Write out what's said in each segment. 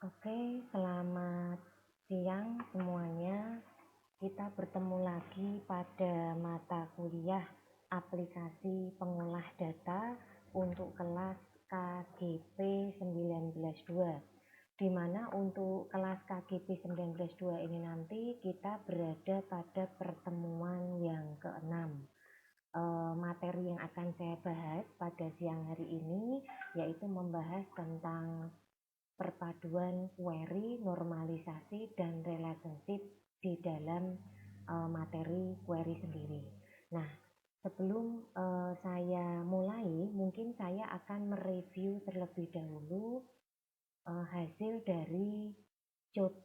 Oke, selamat siang semuanya. Kita bertemu lagi pada mata kuliah aplikasi pengolah data untuk kelas KGP 19.2. Di mana untuk kelas KGP 19.2 ini nanti kita berada pada pertemuan yang ke-6. Materi yang akan saya bahas pada siang hari ini yaitu membahas tentang perpaduan query, normalisasi, dan relationship di dalam materi query sendiri. Nah, sebelum saya mulai, mungkin saya akan mereview terlebih dahulu hasil dari job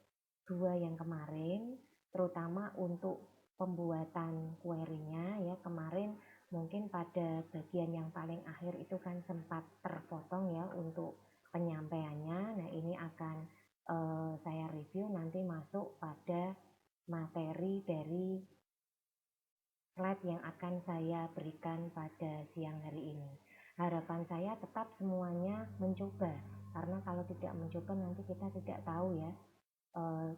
2 yang kemarin, terutama untuk pembuatan query-nya ya. Kemarin mungkin pada bagian yang paling akhir itu kan sempat terpotong ya untuk penyampaiannya. Nah, ini akan saya review nanti masuk pada materi dari slide yang akan saya berikan pada siang hari ini. Harapan saya tetap semuanya mencoba, karena kalau tidak mencoba nanti kita tidak tahu ya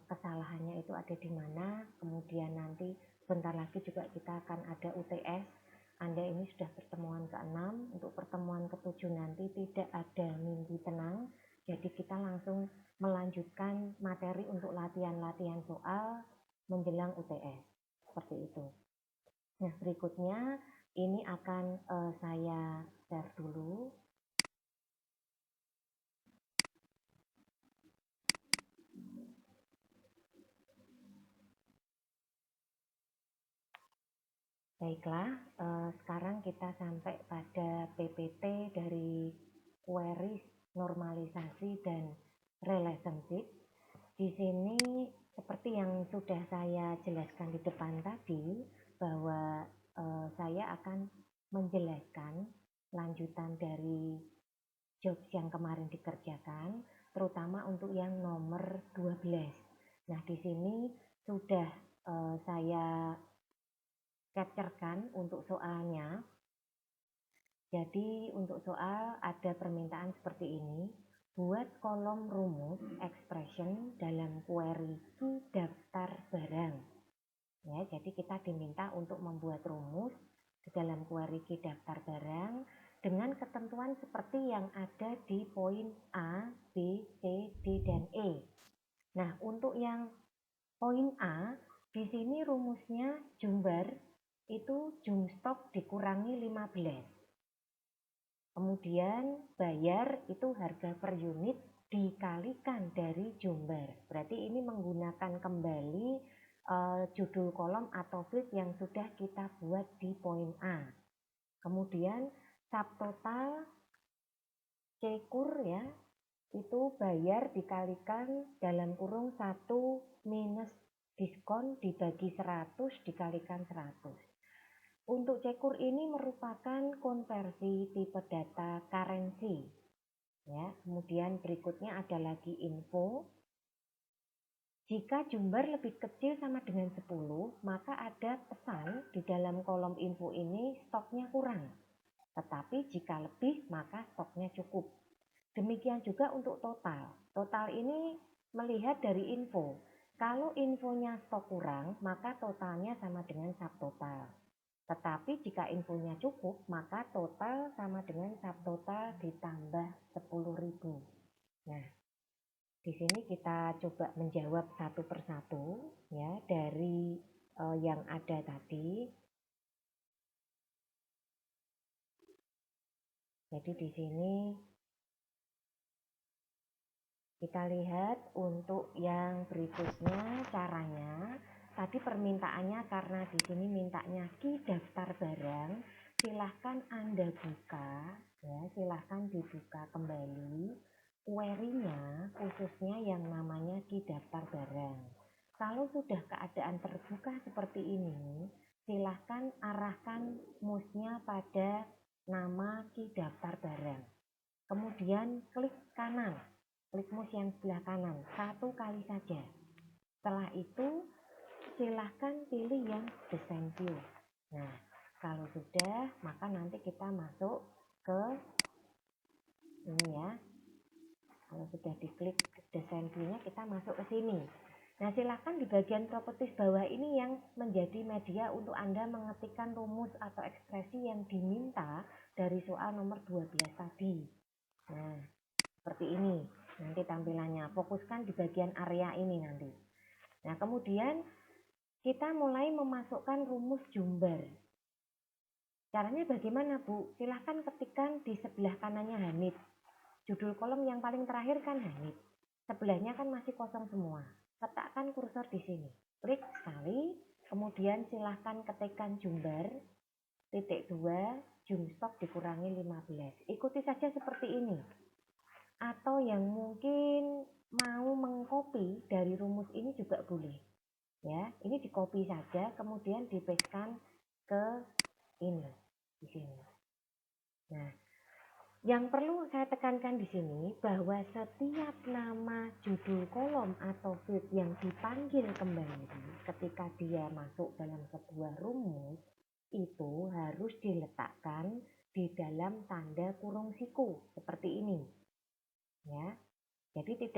kesalahannya itu ada di mana. Kemudian nanti sebentar lagi juga kita akan ada UTS. Anda ini sudah pertemuan ke-6, untuk pertemuan ke-7 nanti tidak ada minggu tenang, jadi kita langsung melanjutkan materi untuk latihan-latihan soal menjelang UTS, seperti itu. Nah, berikutnya ini akan saya share dulu. Baiklah, sekarang kita sampai pada PPT dari queries, normalisasi, dan relationship. Di sini seperti yang sudah saya jelaskan di depan tadi, bahwa saya akan menjelaskan lanjutan dari jobs yang kemarin dikerjakan, terutama untuk yang nomor 12. Nah, di sini sudah saya capture-kan untuk soalnya. Jadi untuk soal ada permintaan seperti ini. Buat kolom rumus expression dalam query key daftar barang. Ya, jadi kita diminta untuk membuat rumus di dalam query key daftar barang dengan ketentuan seperti yang ada di poin A, B, C, D, dan E. Nah, untuk yang poin A, di sini rumusnya jumbar itu jumstok dikurangi 15. Kemudian bayar itu harga per unit dikalikan dari jumbar. Berarti ini menggunakan kembali judul kolom atau field yang sudah kita buat di poin A. Kemudian subtotal C-kur ya, itu bayar dikalikan dalam kurung 1 minus diskon dibagi 100 dikalikan 100. Untuk cekur ini merupakan konversi tipe data currency. Ya, kemudian berikutnya ada lagi info. Jika jumbar lebih kecil sama dengan 10, maka ada pesan di dalam kolom info ini stoknya kurang. Tetapi jika lebih, maka stoknya cukup. Demikian juga untuk total. Total ini melihat dari info. Kalau infonya stok kurang, maka totalnya sama dengan subtotal. Tetapi jika infonya cukup, maka total sama dengan subtotal ditambah 10.000. Nah, di sini kita coba menjawab satu persatu ya dari yang ada tadi. Jadi di sini kita lihat untuk yang berikutnya caranya. Tadi permintaannya karena di sini mintanya key daftar barang, silahkan Anda buka ya, silahkan dibuka kembali query-nya, khususnya yang namanya key daftar barang. Kalau sudah keadaan terbuka seperti ini, silahkan arahkan mouse-nya pada nama key daftar barang. Kemudian klik kanan, klik mouse yang sebelah kanan, 1 kali saja. Setelah itu silahkan pilih yang design view. Nah, kalau sudah, maka nanti kita masuk ke ini ya. Kalau sudah diklik desain view-nya, kita masuk ke sini. Nah, silakan di bagian properties bawah ini yang menjadi media untuk Anda mengetikkan rumus atau ekspresi yang diminta dari soal nomor 12 tadi. Nah, seperti ini nanti tampilannya. Fokuskan di bagian area ini nanti. Nah, kemudian kita mulai memasukkan rumus jumbar. Caranya bagaimana, Bu? Silahkan ketikkan di sebelah kanannya Hanif. Judul kolom yang paling terakhir kan Hanif. Sebelahnya kan masih kosong semua. Letakkan kursor di sini. Klik sekali, kemudian silahkan ketikkan jumbar, titik 2, jumstok dikurangi 15. Ikuti saja seperti ini. Atau yang mungkin mau mengcopy dari rumus ini juga boleh. Ya, ini di copy saja, kemudian dipastekan ke ini, di sini. Nah, yang perlu saya tekankan di sini bahwa setiap nama judul kolom atau field yang dipanggil kembali ketika dia masuk dalam sebuah rumus itu harus diletakkan di dalam tanda kurung siku seperti ini. Ya. Jadi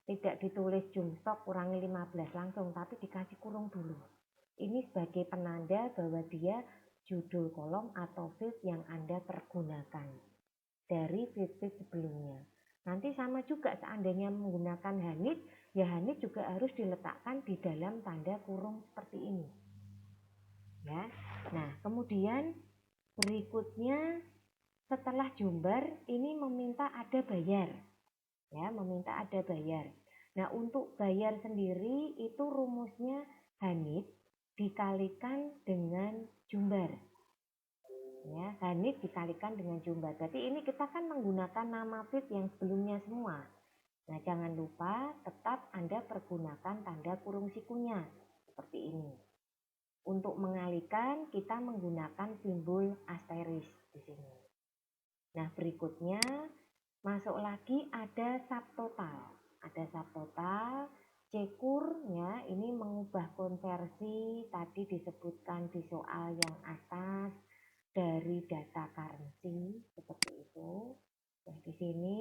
tidak ditulis jumstok kurangi 15 langsung, tapi dikasih kurung dulu. Ini sebagai penanda bahwa dia judul kolom atau field yang Anda pergunakan dari field-field sebelumnya. Nanti sama juga seandainya menggunakan Hanif, ya Hanif juga harus diletakkan di dalam tanda kurung seperti ini. Ya. Nah, kemudian berikutnya setelah jumbar ini meminta ada bayar. Ya, meminta ada bayar. Nah, untuk bayar sendiri itu rumusnya Hanif dikalikan dengan jumbar. Ya, Hanif dikalikan dengan jumbar. Berarti ini kita kan menggunakan nama field yang sebelumnya semua. Nah, jangan lupa tetap Anda pergunakan tanda kurung sikunya seperti ini. Untuk mengalihkan kita menggunakan simbol asteris di sini. Nah, berikutnya masuk lagi ada subtotal. Ada subtotal, cekur ya, ini mengubah konversi tadi disebutkan di soal yang atas dari data currency seperti itu. Nah, di sini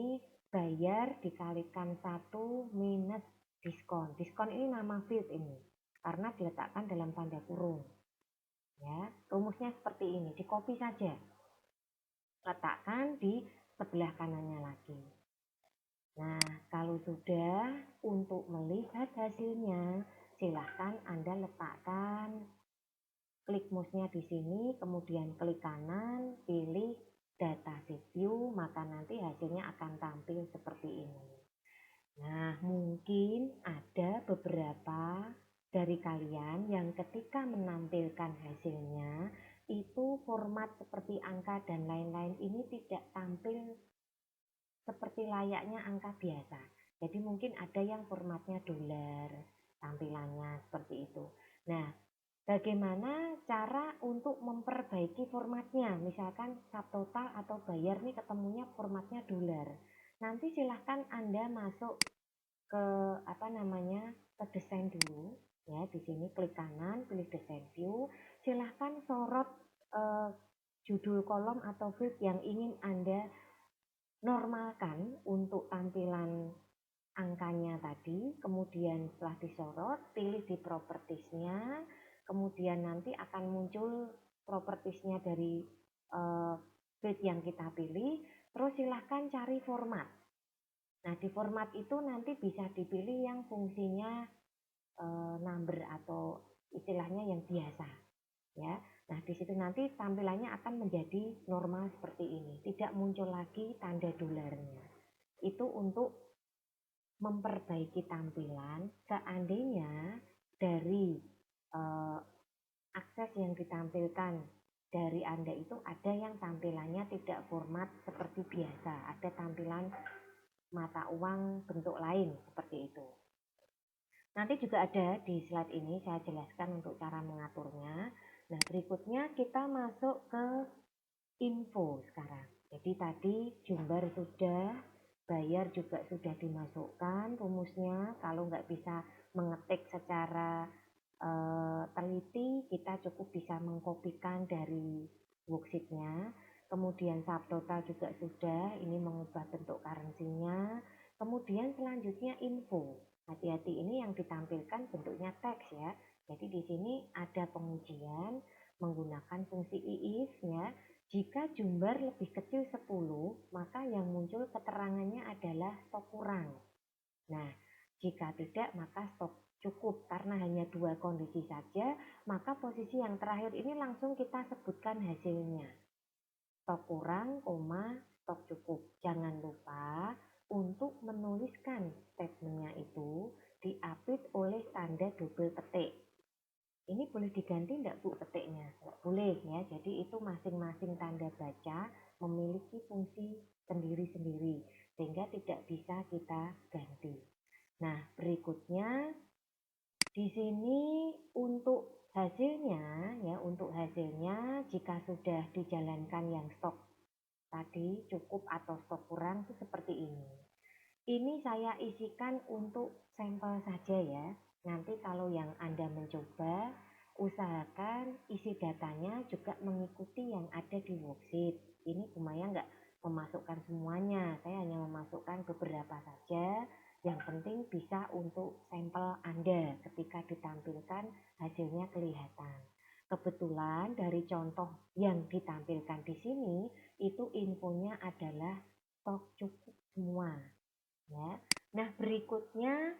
bayar dikalikan 1 minus diskon. Diskon ini nama field ini karena diletakkan dalam tanda kurung. Ya, rumusnya seperti ini, di copy saja. Letakkan di sebelah kanannya lagi. Nah, kalau sudah, untuk melihat hasilnya, silahkan Anda letakkan klik mouse-nya di sini, kemudian klik kanan, pilih data sheet view, maka nanti hasilnya akan tampil seperti ini. Nah, mungkin ada beberapa dari kalian yang ketika menampilkan hasilnya, itu format seperti angka dan lain-lain ini tidak tampil seperti layaknya angka biasa. Jadi mungkin ada yang formatnya dolar, tampilannya seperti itu. Nah, bagaimana cara untuk memperbaiki formatnya? Misalkan subtotal atau bayar nih ketemunya formatnya dolar. Nanti silahkan Anda masuk ke ke desain dulu ya. Di sini klik kanan, pilih desain view. Silahkan sorot judul kolom atau field yang ingin Anda normalkan untuk tampilan angkanya tadi. Kemudian setelah disorot, pilih di propertiesnya, kemudian nanti akan muncul propertiesnya dari field yang kita pilih. Terus silahkan cari format. Nah, di format itu nanti bisa dipilih yang fungsinya number atau istilahnya yang biasa. Ya. Nah, di situ nanti tampilannya akan menjadi normal seperti ini. Tidak muncul lagi tanda dolarnya. Itu untuk memperbaiki tampilan seandainya dari akses yang ditampilkan dari Anda itu ada yang tampilannya tidak format seperti biasa. Ada tampilan mata uang bentuk lain seperti itu. Nanti juga ada di slide ini saya jelaskan untuk cara mengaturnya. Nah, berikutnya kita masuk ke info sekarang. Jadi tadi jumbar sudah, bayar juga sudah dimasukkan rumusnya. Kalau nggak bisa mengetik secara teliti, kita cukup bisa mengkopikan dari worksheet-nya. Kemudian subtotal juga sudah, ini mengubah bentuk currency-nya. Kemudian Kemudian selanjutnya info. Hati-hati, ini yang ditampilkan bentuknya teks ya. Jadi di sini ada pengujian menggunakan fungsi if ya. Jika jumbar lebih kecil 10, maka yang muncul keterangannya adalah stok kurang. Nah, jika tidak maka stok cukup. Karena hanya dua kondisi saja, maka posisi yang terakhir ini langsung kita sebutkan hasilnya. Stok kurang, stok cukup. Jangan lupa untuk menuliskan statementnya itu diapit oleh tanda double petik. Ini boleh diganti enggak Bu petiknya? Boleh ya, jadi itu masing-masing tanda baca memiliki fungsi sendiri-sendiri, sehingga tidak bisa kita ganti. Nah, berikutnya di sini untuk hasilnya ya, jika sudah dijalankan yang stok tadi cukup atau stok kurang itu seperti ini. Ini saya isikan untuk sampel saja ya. Nanti kalau yang Anda mencoba, usahakan isi datanya juga mengikuti yang ada di worksheet. Ini Bu Maya nggak memasukkan semuanya, saya hanya memasukkan beberapa saja. Yang penting bisa untuk sampel Anda ketika ditampilkan hasilnya kelihatan. Kebetulan dari contoh yang ditampilkan di sini, itu infonya adalah stok cukup semua. Ya. Nah, berikutnya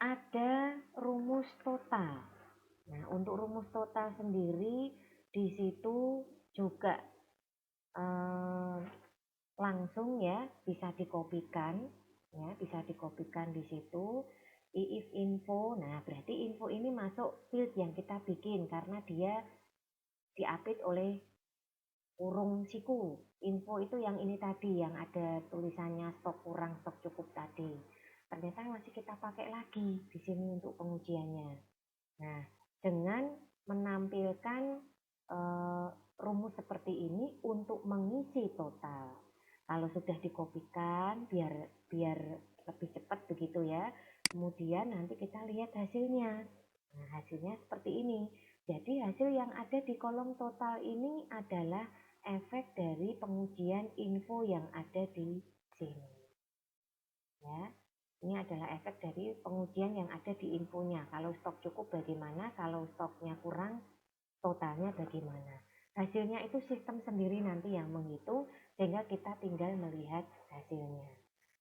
ada rumus total. Nah, untuk rumus total sendiri di situ juga langsung ya bisa dikopikan ya, bisa dikopikan di situ if info. Nah, berarti info ini masuk field yang kita bikin karena dia diapit oleh kurung siku. Info itu yang ini tadi, yang ada tulisannya stok kurang, stok cukup tadi. Ternyata masih kita pakai lagi di sini untuk pengujiannya. Nah, dengan menampilkan rumus seperti ini untuk mengisi total. Kalau sudah dikopikan, biar lebih cepat begitu ya. Kemudian nanti kita lihat hasilnya. Nah, hasilnya seperti ini. Jadi hasil yang ada di kolom total ini adalah efek dari pengujian info yang ada di sini. Ya, ini adalah efek dari pengujian yang ada di infonya. Kalau stok cukup bagaimana, kalau stoknya kurang, totalnya bagaimana. Hasilnya itu sistem sendiri nanti yang menghitung, sehingga kita tinggal melihat hasilnya.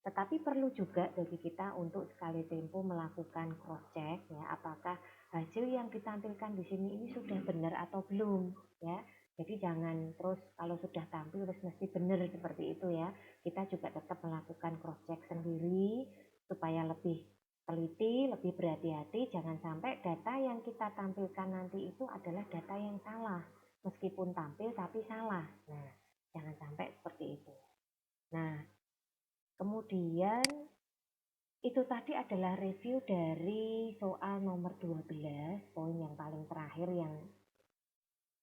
Tetapi perlu juga bagi kita untuk sekali tempo melakukan cross check ya, apakah hasil yang ditampilkan di sini ini sudah benar atau belum ya. Jadi jangan terus kalau sudah tampil terus mesti benar seperti itu ya. Kita juga tetap melakukan cross check sendiri supaya lebih teliti, lebih berhati-hati. Jangan sampai data yang kita tampilkan nanti itu adalah data yang salah. Meskipun tampil tapi salah. Nah, jangan sampai seperti itu. Nah, kemudian itu tadi adalah review dari soal nomor 12, poin yang paling terakhir yang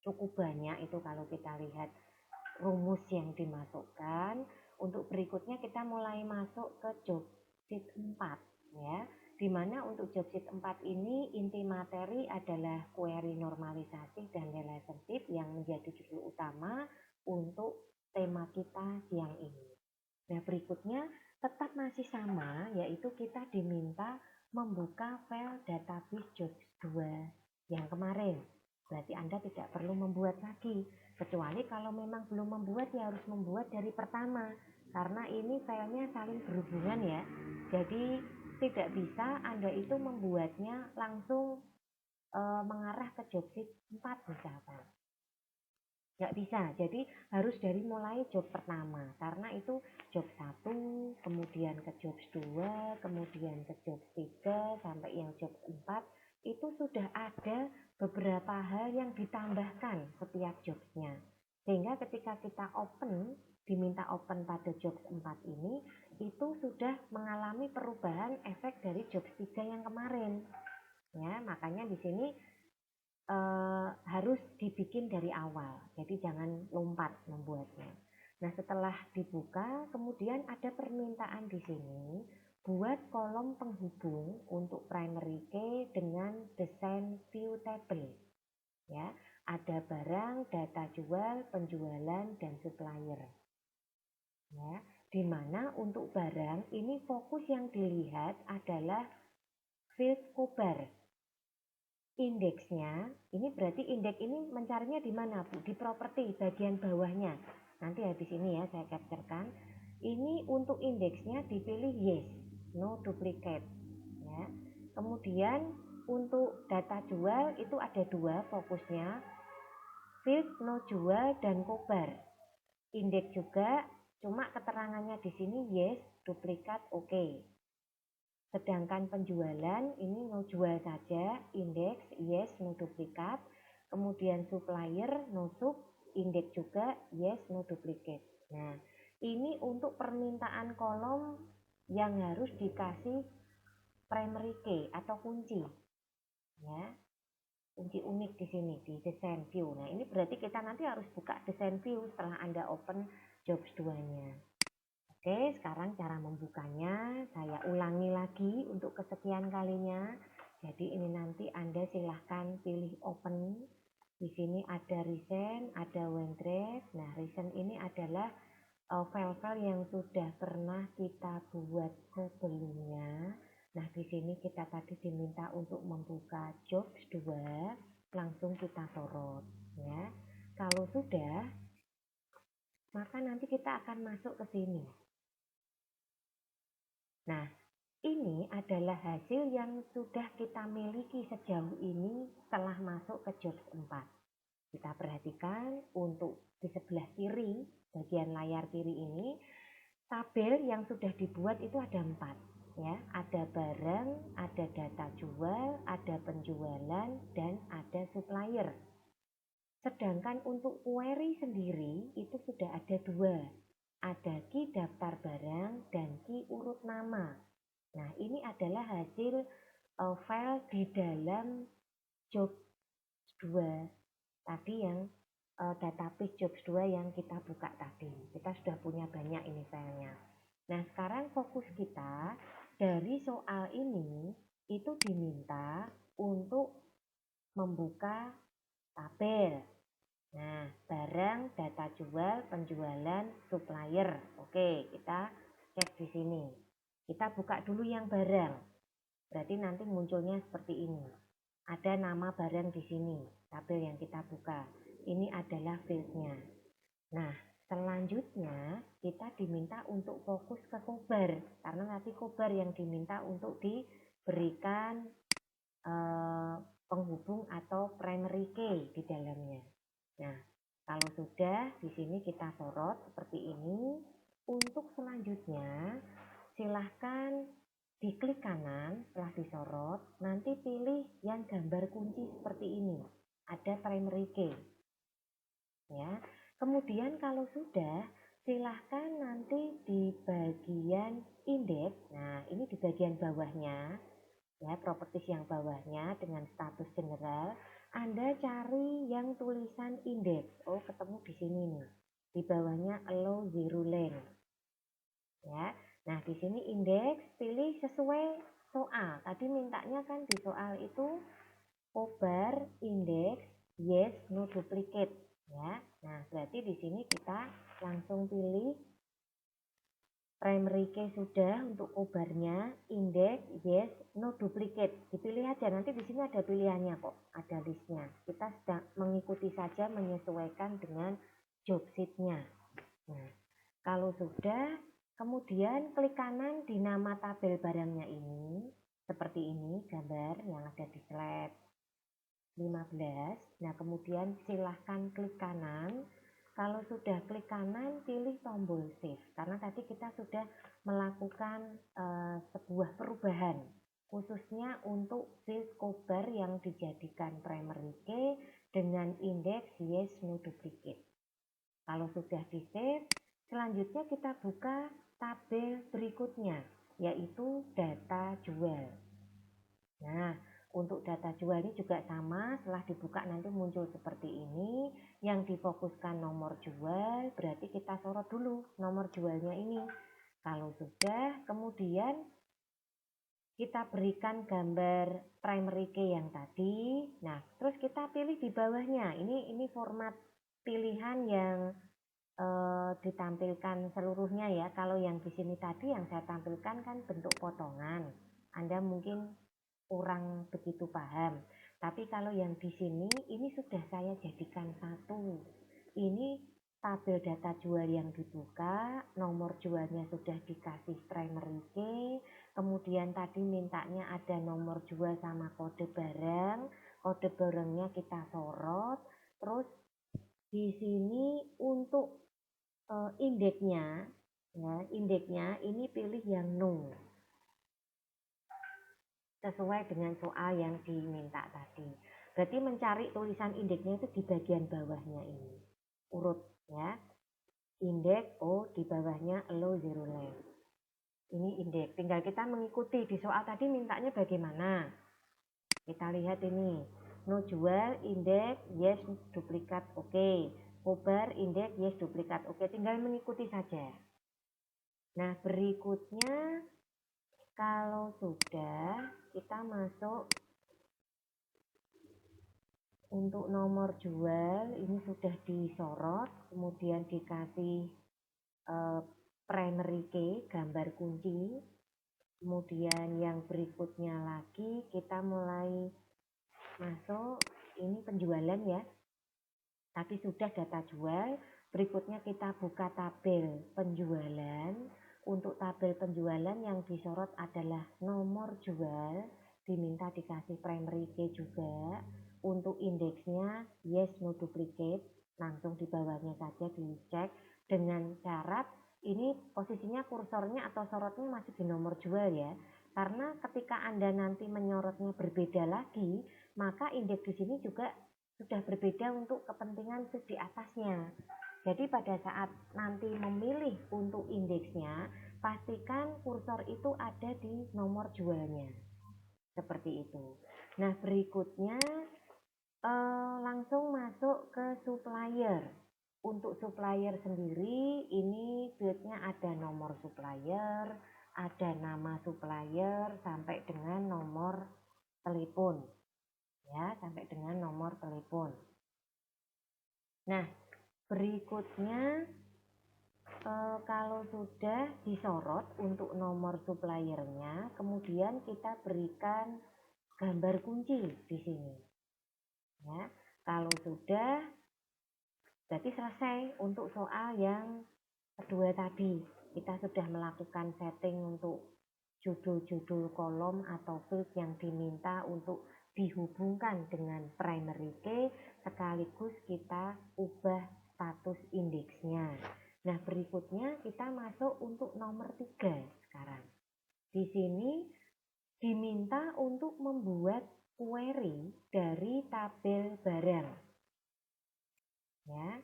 cukup banyak itu kalau kita lihat rumus yang dimasukkan. Untuk berikutnya kita mulai masuk ke job sheet 4 ya. Dimana untuk job sheet 4 ini inti materi adalah query normalisasi dan relationship yang menjadi judul utama untuk tema kita siang ini. Nah, berikutnya tetap masih sama, yaitu kita diminta membuka file database jobs 2 yang kemarin. Berarti Anda tidak perlu membuat lagi, kecuali kalau memang belum membuat ya harus membuat dari pertama, karena ini filenya saling berhubungan ya. Jadi tidak bisa Anda itu membuatnya langsung mengarah ke job sheet 4 misalkan. Nggak bisa, jadi harus dari mulai job pertama, karena itu job 1, kemudian ke job 2, kemudian ke job 3, sampai yang job 4, itu sudah ada beberapa hal yang ditambahkan setiap jobsnya. Sehingga ketika kita diminta open pada job 4 ini, itu sudah mengalami perubahan efek dari job 3 yang kemarin. Ya, makanya di sini harus dibikin dari awal, jadi jangan lompat membuatnya. Nah, setelah dibuka, kemudian ada permintaan di sini buat kolom penghubung untuk primary key dengan desain view table. Ya, ada barang, data jual, penjualan, dan supplier. Ya, di mana untuk barang ini fokus yang dilihat adalah field kobar. Indeksnya, ini berarti indeks ini mencarinya di mana Bu? Di properti bagian bawahnya. Nanti habis ini ya saya capturekan. Ini untuk indeksnya dipilih yes, no duplicate. Ya. Kemudian untuk data jual itu ada dua fokusnya, field no jual dan kobar. Indeks juga, cuma keterangannya di sini yes, duplikat oke. Sedangkan penjualan ini no jual saja, indeks yes, no duplikat. Kemudian supplier no sub, indeks juga yes, no duplicate. Nah, ini untuk permintaan kolom yang harus dikasih primary key atau kunci. Ya. Kunci unik di sini di design view. Nah, ini berarti kita nanti harus buka design view setelah Anda open jobs 2-nya. Oke, sekarang cara membukanya saya ulangi lagi untuk kesekian kalinya. Jadi ini nanti Anda silahkan pilih open. Di sini ada recent, ada OneDrive. Nah, recent ini adalah file-file yang sudah pernah kita buat sebelumnya. Nah, di sini kita tadi diminta untuk membuka jobs 2, langsung kita sorot ya. Kalau sudah, maka nanti kita akan masuk ke sini. Nah, ini adalah hasil yang sudah kita miliki sejauh ini setelah masuk ke jobs 4. Kita perhatikan untuk di sebelah kiri, bagian layar kiri ini, tabel yang sudah dibuat itu ada 4. Ya, ada barang, ada data jual, ada penjualan, dan ada supplier. Sedangkan untuk query sendiri itu sudah ada 2. Ada key daftar barang dan key urut nama. Nah, ini adalah hasil file di dalam jobs 2 tadi yang database jobs 2 yang kita buka tadi. Kita sudah punya banyak ini filenya. Nah, sekarang fokus kita dari soal ini itu diminta untuk membuka tabel. Nah, barang, data jual, penjualan, supplier. Oke, kita cek di sini. Kita buka dulu yang barang. Berarti nanti munculnya seperti ini. Ada nama barang di sini, tabel yang kita buka. Ini adalah fieldnya. Nah, selanjutnya kita diminta untuk fokus ke kobar. Karena nanti kobar yang diminta untuk diberikan penghubung atau primary key di dalamnya. Nah, kalau sudah di sini kita sorot seperti ini. Untuk selanjutnya, silahkan diklik kanan setelah disorot, nanti pilih yang gambar kunci seperti ini. Ada primary key. Ya. Kemudian kalau sudah, silahkan nanti di bagian indeks. Nah, ini di bagian bawahnya. Ya, properties yang bawahnya dengan status general, Anda cari yang tulisan indeks. Oh, ketemu di sini nih. Di bawahnya allow zero length. Ya. Nah, di sini indeks pilih sesuai soal. Tadi mintanya kan di soal itu kobar indeks yes no duplicate ya. Nah, berarti di sini kita langsung pilih primary key sudah untuk kobarnya, indeks yes no duplicate. Dipilih aja, nanti di sini ada pilihannya kok, ada listnya. Kita sedang mengikuti saja menyesuaikan dengan job sheet-nya. Nah, kalau sudah, kemudian klik kanan di nama tabel barangnya ini, seperti ini gambar yang ada di slide 15. Nah, kemudian silahkan klik kanan. Kalau sudah klik kanan, pilih tombol save. Karena tadi kita sudah melakukan sebuah perubahan, khususnya untuk field kobar yang dijadikan primary key dengan indeks yes no duplicate. Kalau sudah di save, selanjutnya kita buka tabel berikutnya, yaitu data jual. Nah, untuk data jual ini juga sama, setelah dibuka nanti muncul seperti ini. Yang difokuskan nomor jual, berarti kita sorot dulu nomor jualnya ini. Kalau sudah, kemudian kita berikan gambar primary key yang tadi. Nah, terus kita pilih di bawahnya. Ini format pilihan yang ditampilkan seluruhnya ya. Kalau yang di sini tadi yang saya tampilkan kan bentuk potongan, Anda mungkin kurang begitu paham. Tapi kalau yang di sini ini sudah saya jadikan satu. Ini tabel data jual yang dibuka, nomor jualnya sudah dikasih primary key, kemudian tadi mintanya ada nomor jual sama kode barang, kode barangnya kita sorot, terus di sini untuk indeksnya, ya, indeksnya ini pilih yang no, sesuai dengan soal yang diminta tadi. Berarti mencari tulisan indeksnya itu di bagian bawahnya ini, urut ya. Indeks O di bawahnya low zero left. Ini indeks, tinggal kita mengikuti di soal tadi mintanya bagaimana. Kita lihat ini, no jual, indeks, yes, duplikat, oke. Kobar, indeks, yes, duplikat, oke. Tinggal mengikuti saja. Nah, berikutnya kalau sudah, kita masuk untuk nomor jual, ini sudah disorot, kemudian dikasih primary key, gambar kunci. Kemudian yang berikutnya lagi kita mulai masuk, ini penjualan ya. Tadi sudah data jual, berikutnya kita buka tabel penjualan. Untuk tabel penjualan yang disorot adalah nomor jual, diminta dikasih primary key juga. Untuk indeksnya yes, no duplicate, langsung di bawahnya saja dicek dengan syarat ini posisinya kursornya atau sorotnya masih di nomor jual ya. Karena ketika Anda nanti menyorotnya berbeda lagi, maka indeks di sini juga sudah berbeda untuk kepentingan shift di atasnya. Jadi pada saat nanti memilih untuk indeksnya, pastikan kursor itu ada di nomor jualnya. Seperti itu. Nah, berikutnya langsung masuk ke supplier. Untuk supplier sendiri, ini fieldnya ada nomor supplier, ada nama supplier, sampai dengan nomor telepon. Ya, sampai dengan nomor telepon. Nah, berikutnya kalau sudah disorot untuk nomor suppliernya, kemudian kita berikan gambar kunci di sini. Ya, kalau sudah, berarti selesai untuk soal yang kedua tadi. Kita sudah melakukan setting untuk judul-judul kolom atau field yang diminta untuk dihubungkan dengan primary key, sekaligus kita ubah status indeksnya. Nah, berikutnya kita masuk untuk nomor 3 sekarang. Di sini diminta untuk membuat query dari tabel barang. Ya,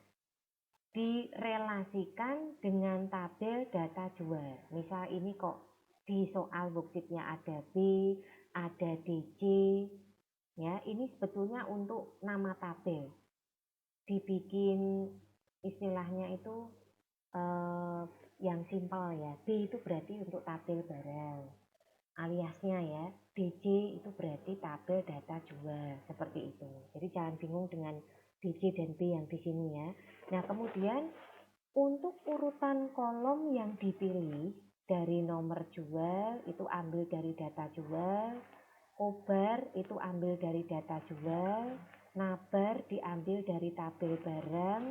direlasikan dengan tabel data jual. Misal ini kok di soal worksheetnya ada B, ada DJ, ya ini sebetulnya untuk nama tabel. Dibikin istilahnya itu yang simpel ya. B itu berarti untuk tabel barang. Aliasnya ya, DJ itu berarti tabel data jual, seperti itu. Jadi jangan bingung dengan DJ dan B yang di sini ya. Nah, kemudian untuk urutan kolom yang dipilih dari nomor jual itu ambil dari data jual, kobar itu ambil dari data jual, nabar diambil dari tabel barang,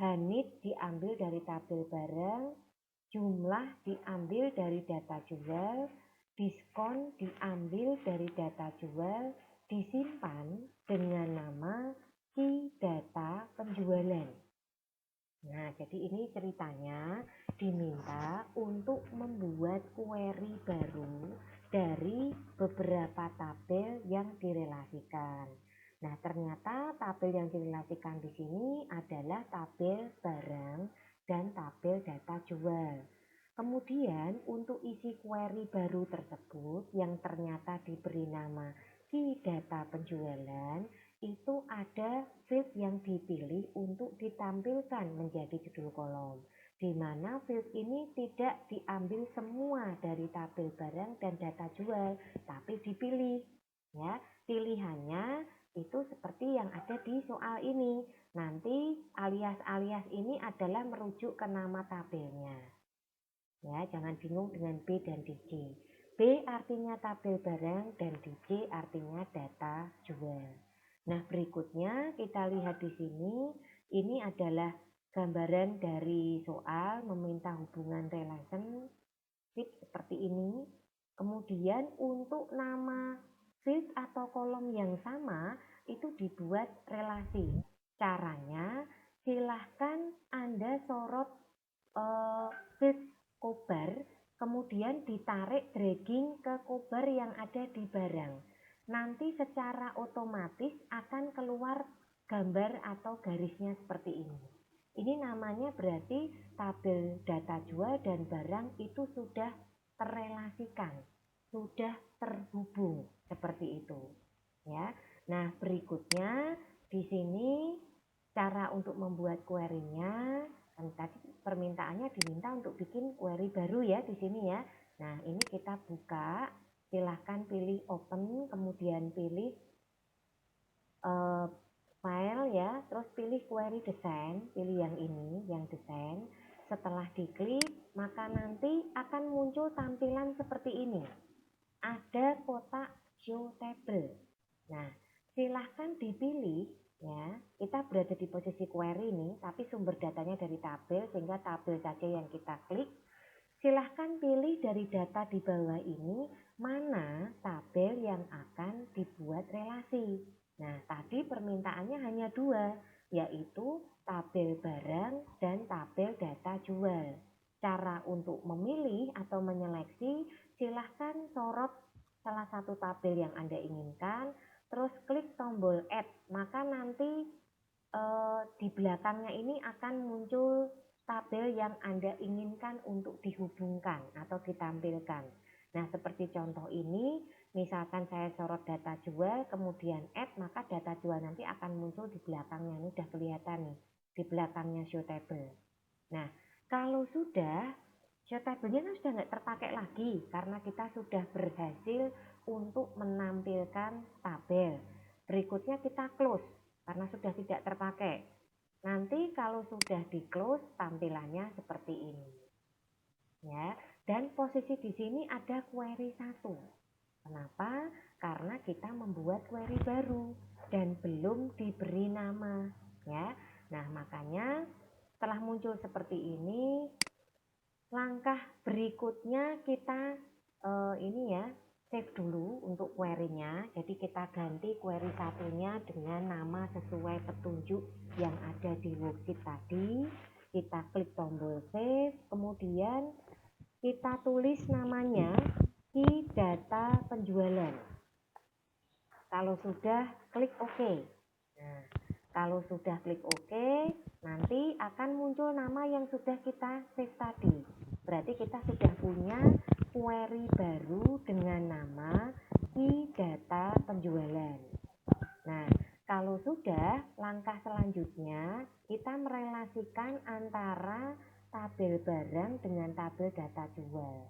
hanit diambil dari tabel barang, jumlah diambil dari data jual, diskon diambil dari data jual, disimpan dengan nama key data penjualan. Nah, jadi ini ceritanya diminta untuk membuat query baru dari beberapa tabel yang direlasikan. Nah, ternyata tabel yang direlasikan di sini adalah tabel barang dan tabel data jual. Kemudian untuk isi query baru tersebut yang ternyata diberi nama key data penjualan, itu ada field yang dipilih untuk ditampilkan menjadi judul kolom, di mana field ini tidak diambil semua dari tabel barang dan data jual, tapi dipilih ya. Pilihannya itu seperti yang ada di soal ini. Nanti alias-alias ini adalah merujuk ke nama tabelnya. Ya, jangan bingung dengan B dan DJ. B artinya tabel barang dan DJ artinya data jual. Nah, berikutnya kita lihat di sini, ini adalah gambaran dari soal meminta hubungan relationship seperti ini. Kemudian untuk nama field atau kolom yang sama itu dibuat relasi. Caranya silahkan Anda sorot field kobar, kemudian ditarik dragging ke kobar yang ada di barang. Nanti secara otomatis akan keluar gambar atau garisnya seperti ini. Ini namanya berarti tabel data jual dan barang itu sudah terrelasikan, sudah terhubung seperti itu. Ya. Nah, berikutnya di sini cara untuk membuat query-nya, kan tadi permintaannya diminta untuk bikin query baru ya di sini ya. Nah, ini kita buka, silahkan pilih open, kemudian pilih file ya, terus pilih query design, pilih yang ini, yang desain. Setelah diklik, maka nanti akan muncul tampilan seperti ini. Ada kotak show table. Nah, silahkan dipilih ya. Kita berada di posisi query ini, tapi sumber datanya dari tabel, sehingga tabel saja yang kita klik. Silahkan pilih dari data di bawah ini mana tabel yang akan dibuat relasi. Nah, tadi permintaannya hanya dua, yaitu tabel barang dan tabel data jual. Cara untuk memilih atau menyeleksi, silahkan sorot salah satu tabel yang Anda inginkan, terus klik tombol add, maka nanti di belakangnya ini akan muncul tabel yang Anda inginkan untuk dihubungkan atau ditampilkan. Nah, seperti contoh ini, misalkan saya sorot data jual, kemudian add, maka data jual nanti akan muncul di belakangnya. Ini sudah kelihatan nih, di belakangnya show table. Nah, kalau sudah, show table-nya kan sudah nggak terpakai lagi, karena kita sudah berhasil untuk menampilkan tabel. Berikutnya kita close, karena sudah tidak terpakai. Nanti kalau sudah di close, tampilannya seperti ini. Ya, dan posisi di sini ada query 1. Kenapa? Karena kita membuat query baru dan belum diberi nama, ya. Nah, makanya setelah muncul seperti ini, langkah berikutnya kita ini ya, save dulu untuk query-nya. Jadi kita ganti query satunya dengan nama sesuai petunjuk yang ada di worksheet tadi. Kita klik tombol save, kemudian kita tulis namanya key data penjualan. Kalau sudah, klik OK. Nah, kalau sudah klik OK, nanti akan muncul nama yang sudah kita save tadi. Berarti kita sudah punya query baru dengan nama key data penjualan. Nah, kalau sudah, langkah selanjutnya kita merelasikan antara tabel barang dengan tabel data jual.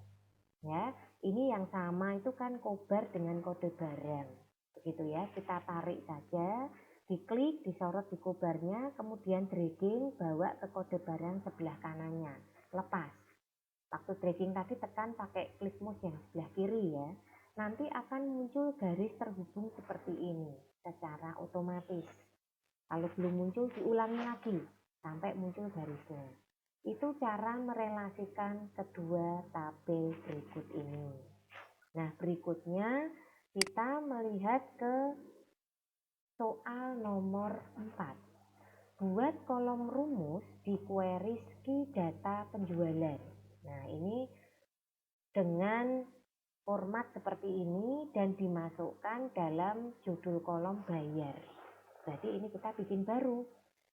Ya, ini yang sama itu kan kobar dengan kode barang. Begitu ya, kita tarik saja, diklik, disorot di kobarnya, kemudian dragging bawa ke kode barang sebelah kanannya. Lepas. Waktu dragging tadi tekan pakai klik mouse yang sebelah kiri ya. Nanti akan muncul garis terhubung seperti ini secara otomatis. Kalau belum muncul diulangi lagi sampai muncul garisnya. Itu cara merelasikan kedua tabel berikut ini. Nah, berikutnya kita melihat ke soal nomor 4. Buat kolom rumus di query key data penjualan. Nah, ini dengan format seperti ini dan dimasukkan dalam judul kolom bayar. Berarti ini kita bikin baru.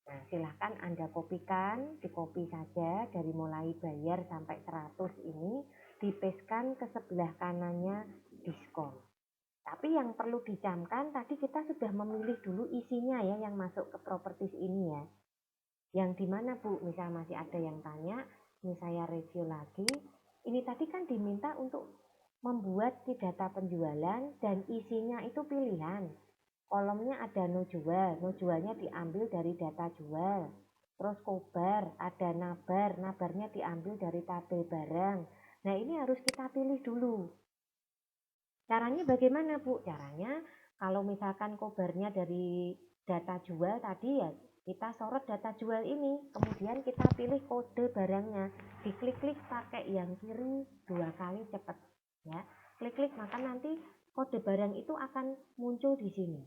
Nah, silahkan Anda kopikan, dikopi saja dari mulai bayar sampai 100 ini, dipeskan ke sebelah kanannya diskon. Tapi yang perlu dicamkan, tadi kita sudah memilih dulu isinya ya, yang masuk ke properties ini ya. Yang dimana Bu, misal masih ada yang tanya, ini saya review lagi. Ini tadi kan diminta untuk membuat data penjualan dan isinya itu pilihan. kolomnya ada no jual, no jualnya diambil dari data jual. Terus kobar, ada nabar, nabarnya diambil dari tabel barang. Nah, ini harus kita pilih dulu. Caranya bagaimana, Bu? Caranya kalau misalkan kobarnya dari data jual tadi ya, kita sorot data jual ini, kemudian kita pilih kode barangnya, diklik-klik pakai yang kiri 2 kali cepat ya. Klik-klik maka nanti kode barang itu akan muncul di sini.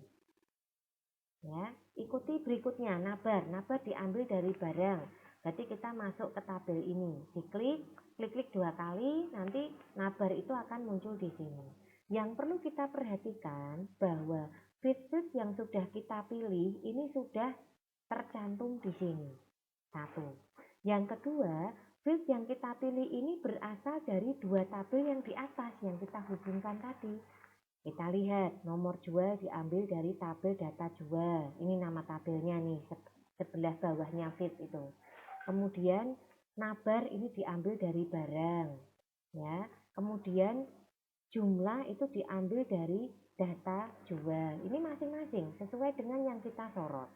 Ya, ikuti berikutnya, nabar. Nabar diambil dari barang. Berarti kita masuk ke tabel ini. Diklik, klik-klik 2 kali, nanti nabar itu akan muncul di sini. Yang perlu kita perhatikan bahwa field yang sudah kita pilih ini sudah tercantum di sini. Satu. Yang kedua, field yang kita pilih ini berasal dari 2 tabel yang di atas yang kita hubungkan tadi. Kita lihat nomor jual diambil dari tabel data jual. Ini nama tabelnya nih, sebelah bawahnya field itu. Kemudian nabar ini diambil dari barang. Ya. Kemudian jumlah itu diambil dari data jual. Ini masing-masing sesuai dengan yang kita sorot.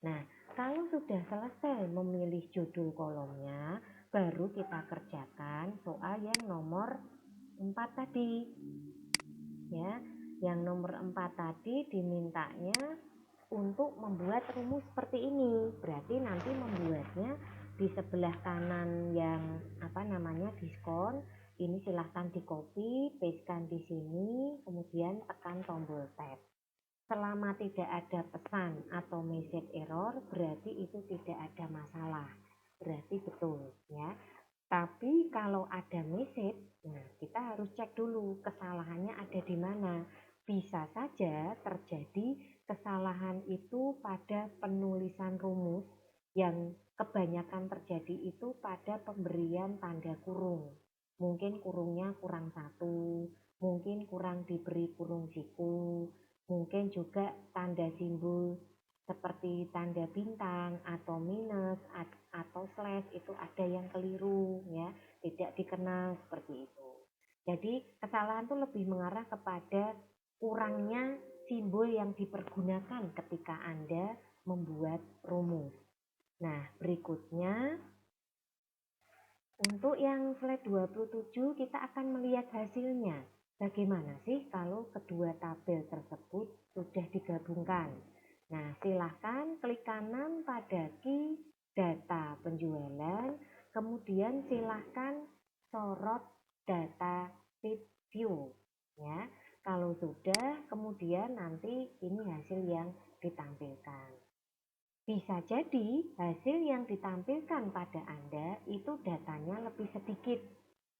Nah, kalau sudah selesai memilih judul kolomnya, baru kita kerjakan soal yang nomor 4 tadi. Ya, yang nomor 4 tadi dimintanya untuk membuat rumus seperti ini. Berarti nanti membuatnya di sebelah kanan yang diskon, ini silahkan di copy, pastekan di sini, kemudian tekan tombol tab. Selama tidak ada pesan atau message error, berarti itu tidak ada masalah. Berarti betul ya. Tapi kalau ada message, nah kita harus cek dulu kesalahannya ada di mana. Bisa saja terjadi kesalahan itu pada penulisan rumus yang kebanyakan terjadi itu pada pemberian tanda kurung. Mungkin kurungnya kurang satu, mungkin kurang diberi kurung siku, mungkin juga tanda simbol seperti tanda bintang atau minus atau slash itu ada yang keliru ya, tidak dikenal seperti itu. Jadi kesalahan itu lebih mengarah kepada kurangnya simbol yang dipergunakan ketika Anda membuat rumus. Nah, berikutnya untuk yang slide 27 kita akan melihat hasilnya. Bagaimana sih kalau kedua tabel tersebut sudah digabungkan? Nah, silahkan klik kanan pada key data penjualan, kemudian silahkan sorot data sheet view. Ya, kalau sudah, kemudian nanti ini hasil yang ditampilkan. Bisa jadi hasil yang ditampilkan pada Anda itu datanya lebih sedikit.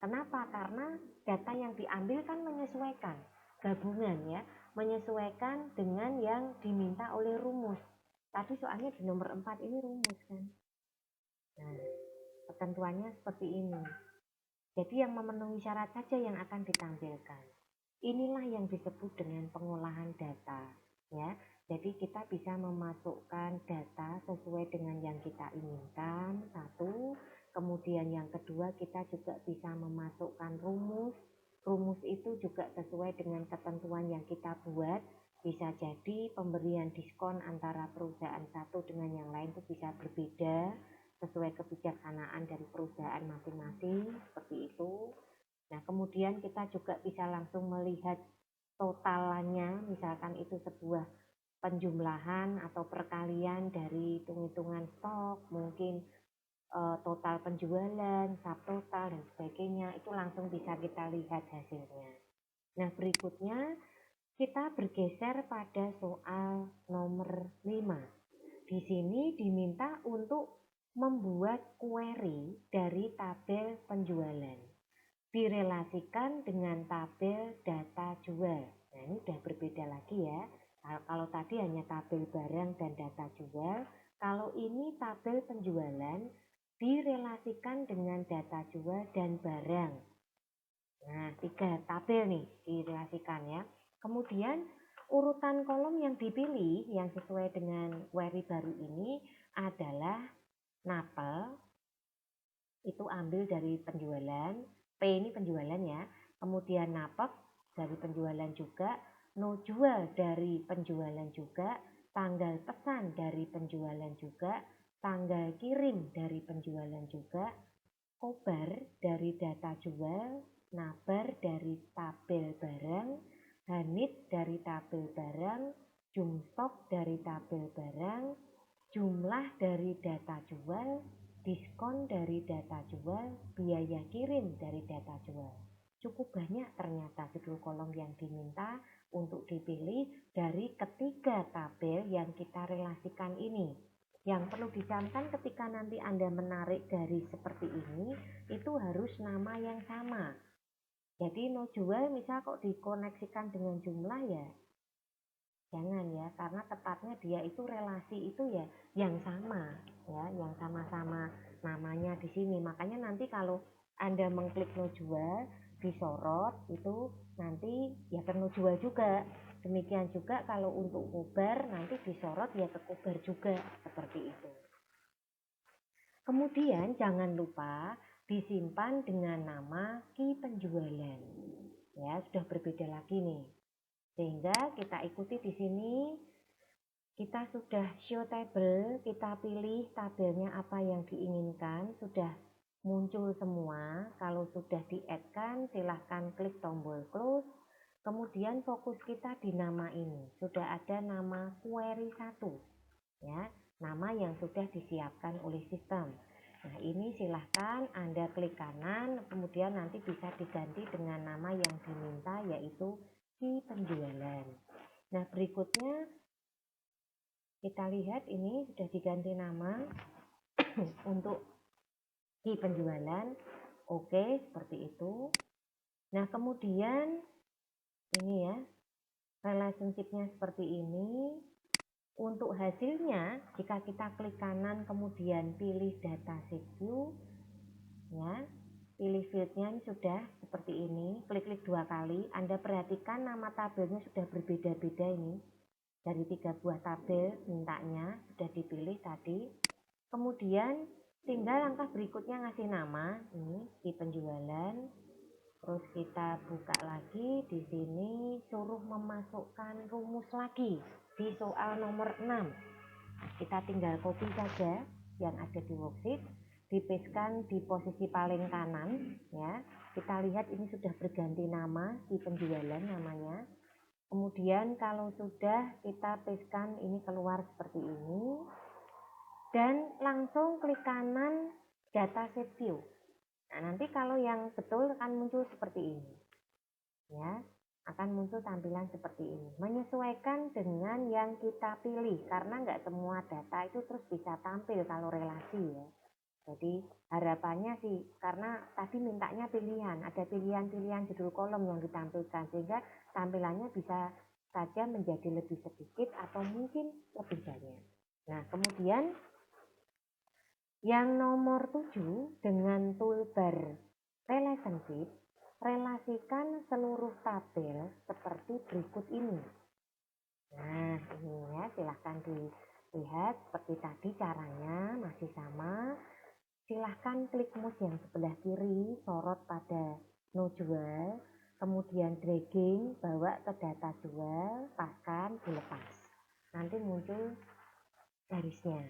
Kenapa? Karena data yang diambil kan menyesuaikan, gabungan ya, menyesuaikan dengan yang diminta oleh rumus. Tadi soalnya di nomor 4 ini rumus kan. Nah, ketentuannya seperti ini. Jadi yang memenuhi syarat saja yang akan ditampilkan. Inilah yang disebut dengan pengolahan data, ya. Jadi kita bisa memasukkan data sesuai dengan yang kita inginkan, satu. Kemudian yang kedua kita juga bisa memasukkan rumus. Rumus itu juga sesuai dengan ketentuan yang kita buat. Bisa jadi pemberian diskon antara perusahaan satu dengan yang lain itu bisa berbeda sesuai kebijaksanaan dari perusahaan masing-masing, seperti itu. Nah, kemudian kita juga bisa langsung melihat totalannya, misalkan itu sebuah penjumlahan atau perkalian dari hitung-hitungan stok, mungkin total penjualan, subtotal dan sebagainya, itu langsung bisa kita lihat hasilnya. Nah, berikutnya kita bergeser pada soal nomor 5. Di sini diminta untuk membuat query dari tabel penjualan direlasikan dengan tabel data jual. Nah, ini udah berbeda lagi ya. Kalau tadi hanya tabel barang dan data jual, kalau ini tabel penjualan direlasikan dengan data jual dan barang. Nah, 3 tabel nih direlasikan ya. Kemudian urutan kolom yang dipilih yang sesuai dengan query baru ini adalah napel, itu ambil dari penjualan, P ini penjualan ya, kemudian napep dari penjualan juga, no jual dari penjualan juga, tanggal pesan dari penjualan juga, tanggal kirim dari penjualan juga, kobar dari data jual, nabar dari tabel barang, hanit dari tabel barang, jumstok dari tabel barang, jumlah dari data jual, diskon dari data jual, biaya kirim dari data jual. Cukup banyak ternyata judul kolom yang diminta untuk dipilih dari ketiga tabel yang kita relasikan ini. Yang perlu dicatat ketika nanti Anda menarik garis seperti ini, itu harus nama yang sama. Jadi no jual misal kok dikoneksikan dengan jumlah ya, jangan ya, karena tepatnya dia itu relasi itu ya yang sama, ya, yang sama-sama namanya di sini. Makanya nanti kalau Anda mengklik no jual, disorot itu nanti ya ke no jual juga. Demikian juga kalau untuk kobar nanti disorot ya ke kobar juga, seperti itu. Kemudian jangan lupa disimpan dengan nama ki penjualan. Ya, sudah berbeda lagi nih. Sehingga kita ikuti di sini, kita sudah show table, kita pilih tabelnya apa yang diinginkan, sudah muncul semua. Kalau sudah di-add-kan, silahkan klik tombol close. Kemudian fokus kita di nama ini. Sudah ada nama query 1, ya, nama yang sudah disiapkan oleh sistem. Nah, ini silahkan Anda klik kanan, kemudian nanti bisa diganti dengan nama yang diminta, yaitu ki penjualan. Nah, berikutnya kita lihat ini sudah diganti nama untuk ki penjualan. Oke, seperti itu. Nah, kemudian ini ya, relationship-nya seperti ini. Untuk hasilnya, jika kita klik kanan kemudian pilih data sheet view, ya, pilih fieldnya ini sudah seperti ini, klik-klik 2 kali. Anda perhatikan nama tabelnya sudah berbeda-beda ini. Dari 3 buah tabel mintanya sudah dipilih tadi. Kemudian tinggal langkah berikutnya ngasih nama, ini di penjualan. Terus kita buka lagi di sini, suruh memasukkan rumus lagi di soal nomor 6. Kita tinggal copy saja yang ada di worksheet, dipastekan di posisi paling kanan, ya. Kita lihat ini sudah berganti nama di penjualan namanya. Kemudian kalau sudah kita pastekan ini keluar seperti ini, dan langsung klik kanan data sheet view. Nah, nanti kalau yang betul akan muncul seperti ini, ya, akan muncul tampilan seperti ini. Menyesuaikan dengan yang kita pilih, karena nggak semua data itu terus bisa tampil kalau relasi ya. Jadi harapannya sih, karena tadi mintanya pilihan, ada pilihan-pilihan judul kolom yang ditampilkan, sehingga tampilannya bisa saja menjadi lebih sedikit atau mungkin lebih banyak. Nah, kemudian yang nomor 7 dengan toolbar relationship, relasikan seluruh tabel seperti berikut ini. Nah, ini ya, silahkan dilihat seperti tadi caranya masih sama. Silahkan klik mouse yang sebelah kiri, sorot pada no jual, kemudian dragging, bawa ke data jual, paskan, dilepas. Nanti muncul garisnya.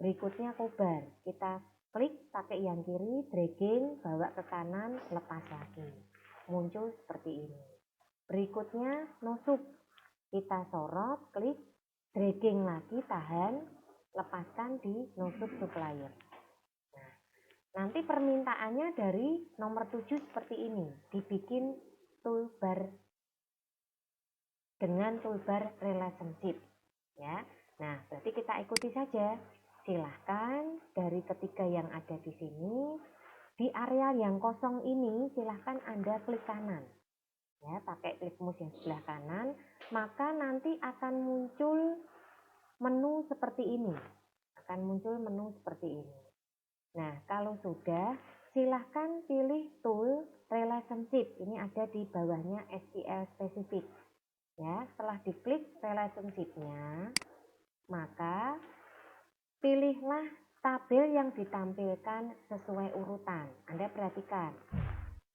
Berikutnya kobar, kita klik pakai yang kiri, dragging, bawa ke kanan, lepas lagi. Muncul seperti ini. Berikutnya no sub, kita sorot, klik, dragging lagi, tahan, lepaskan di no sub supplier. Nah, nanti permintaannya dari nomor 7 seperti ini, dibikin toolbar dengan toolbar relationship, ya. Nah, berarti kita ikuti saja. Silahkan dari ketiga yang ada di sini, di area yang kosong ini silahkan Anda klik kanan, ya, pakai klik mouse yang sebelah kanan, maka nanti akan muncul menu seperti ini, Nah, kalau sudah, silahkan pilih tool relationship, ini ada di bawahnya SQL spesifik, ya. Setelah diklik relationship-nya, maka pilihlah tabel yang ditampilkan sesuai urutan. Anda perhatikan,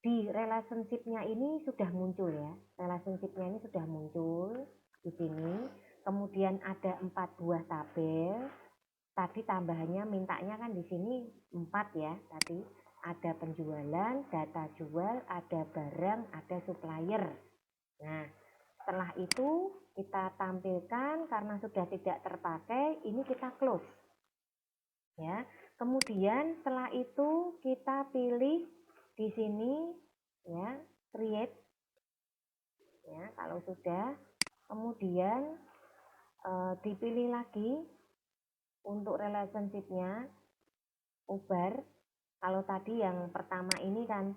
di relationship-nya ini sudah muncul ya. Relationship-nya ini sudah muncul di sini. Kemudian ada 4 buah tabel. Tadi tambahannya mintanya kan di sini 4 ya tadi. Ada penjualan, data jual, ada barang, ada supplier. Nah, setelah itu kita tampilkan karena sudah tidak terpakai, ini kita close. Ya. Kemudian setelah itu kita pilih di sini ya, create ya, kalau sudah kemudian dipilih lagi untuk relationship-nya ubar. Kalau tadi yang pertama ini kan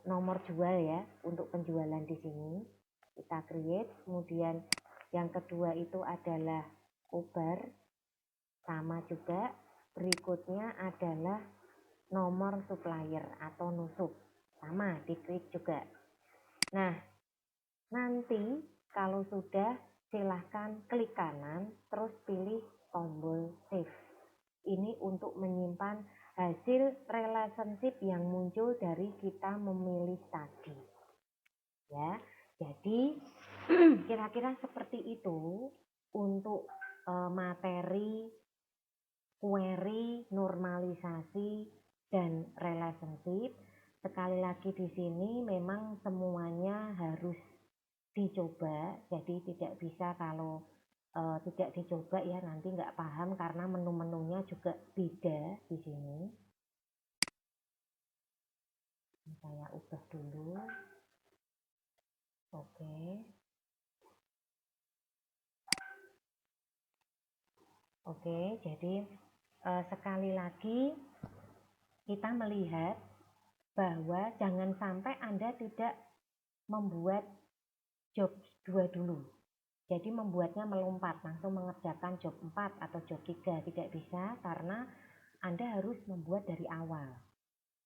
nomor jual ya untuk penjualan di sini kita create, kemudian yang kedua itu adalah ubar sama juga, berikutnya adalah nomor supplier atau nusuk sama di klik juga. Nah nanti kalau sudah silahkan klik kanan terus pilih tombol save. Ini untuk menyimpan hasil relationship yang muncul dari kita memilih tadi ya. Jadi kira-kira seperti itu untuk materi query, normalisasi, dan relationship. Sekali lagi di sini memang semuanya harus dicoba, jadi tidak bisa kalau tidak dicoba ya nanti nggak paham karena menu-menunya juga beda di sini. Saya ubah dulu. Oke. Oke, jadi sekali lagi kita melihat bahwa jangan sampai Anda tidak membuat job 2 dulu. Jadi membuatnya melompat, langsung mengerjakan job 4 atau job 3. Tidak bisa karena Anda harus membuat dari awal.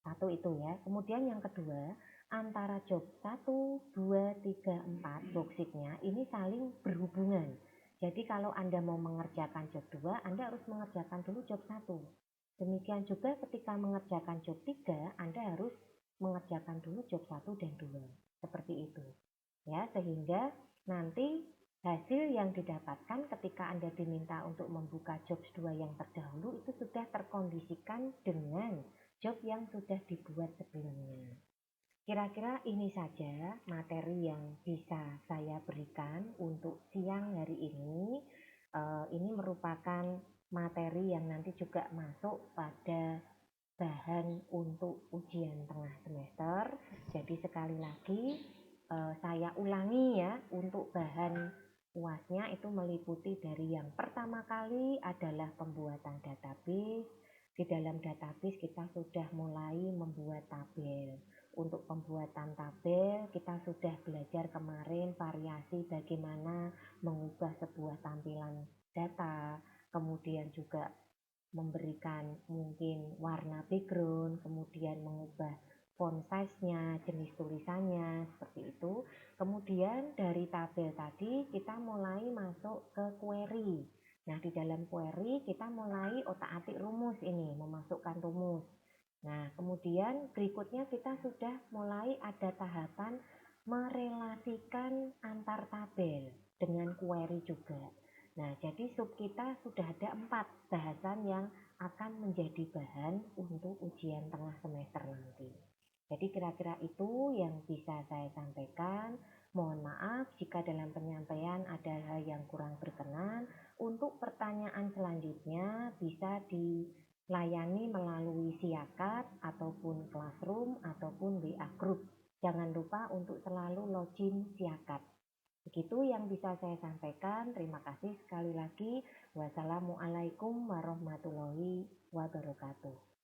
Satu itu ya. Kemudian yang kedua, antara job 1, 2, 3, 4 worksheet-nya ini saling berhubungan. Jadi kalau Anda mau mengerjakan job 2, Anda harus mengerjakan dulu job 1. Demikian juga ketika mengerjakan job 3, Anda harus mengerjakan dulu job 1 dan 2. Seperti itu. Ya, sehingga nanti hasil yang didapatkan ketika Anda diminta untuk membuka job 2 yang terdahulu itu sudah terkondisikan dengan job yang sudah dibuat sebelumnya. Kira-kira ini saja materi yang bisa saya berikan untuk siang hari ini. Ini merupakan materi yang nanti juga masuk pada bahan untuk ujian tengah semester. Jadi sekali lagi saya ulangi ya, untuk bahan UASnya itu meliputi dari yang pertama kali adalah pembuatan database. Di dalam database kita sudah mulai membuat tabel. Untuk pembuatan tabel kita sudah belajar kemarin variasi bagaimana mengubah sebuah tampilan data, kemudian juga memberikan mungkin warna background, kemudian mengubah font size-nya, jenis tulisannya, seperti itu. Kemudian dari tabel tadi kita mulai masuk ke query. Nah, di dalam query kita mulai otak-atik rumus ini, memasukkan rumus. Nah, kemudian berikutnya kita sudah mulai ada tahapan merelasikan antar tabel dengan query juga. Nah, jadi sub kita sudah ada 4 bahasan yang akan menjadi bahan untuk ujian tengah semester nanti. Jadi kira-kira itu yang bisa saya sampaikan. Mohon maaf jika dalam penyampaian ada hal yang kurang berkenan. Untuk pertanyaan selanjutnya bisa dilayani melalui Siakat ataupun Classroom ataupun WA Group. Jangan lupa untuk selalu login Siakat. Begitu yang bisa saya sampaikan. Terima kasih sekali lagi. Wassalamualaikum warahmatullahi wabarakatuh.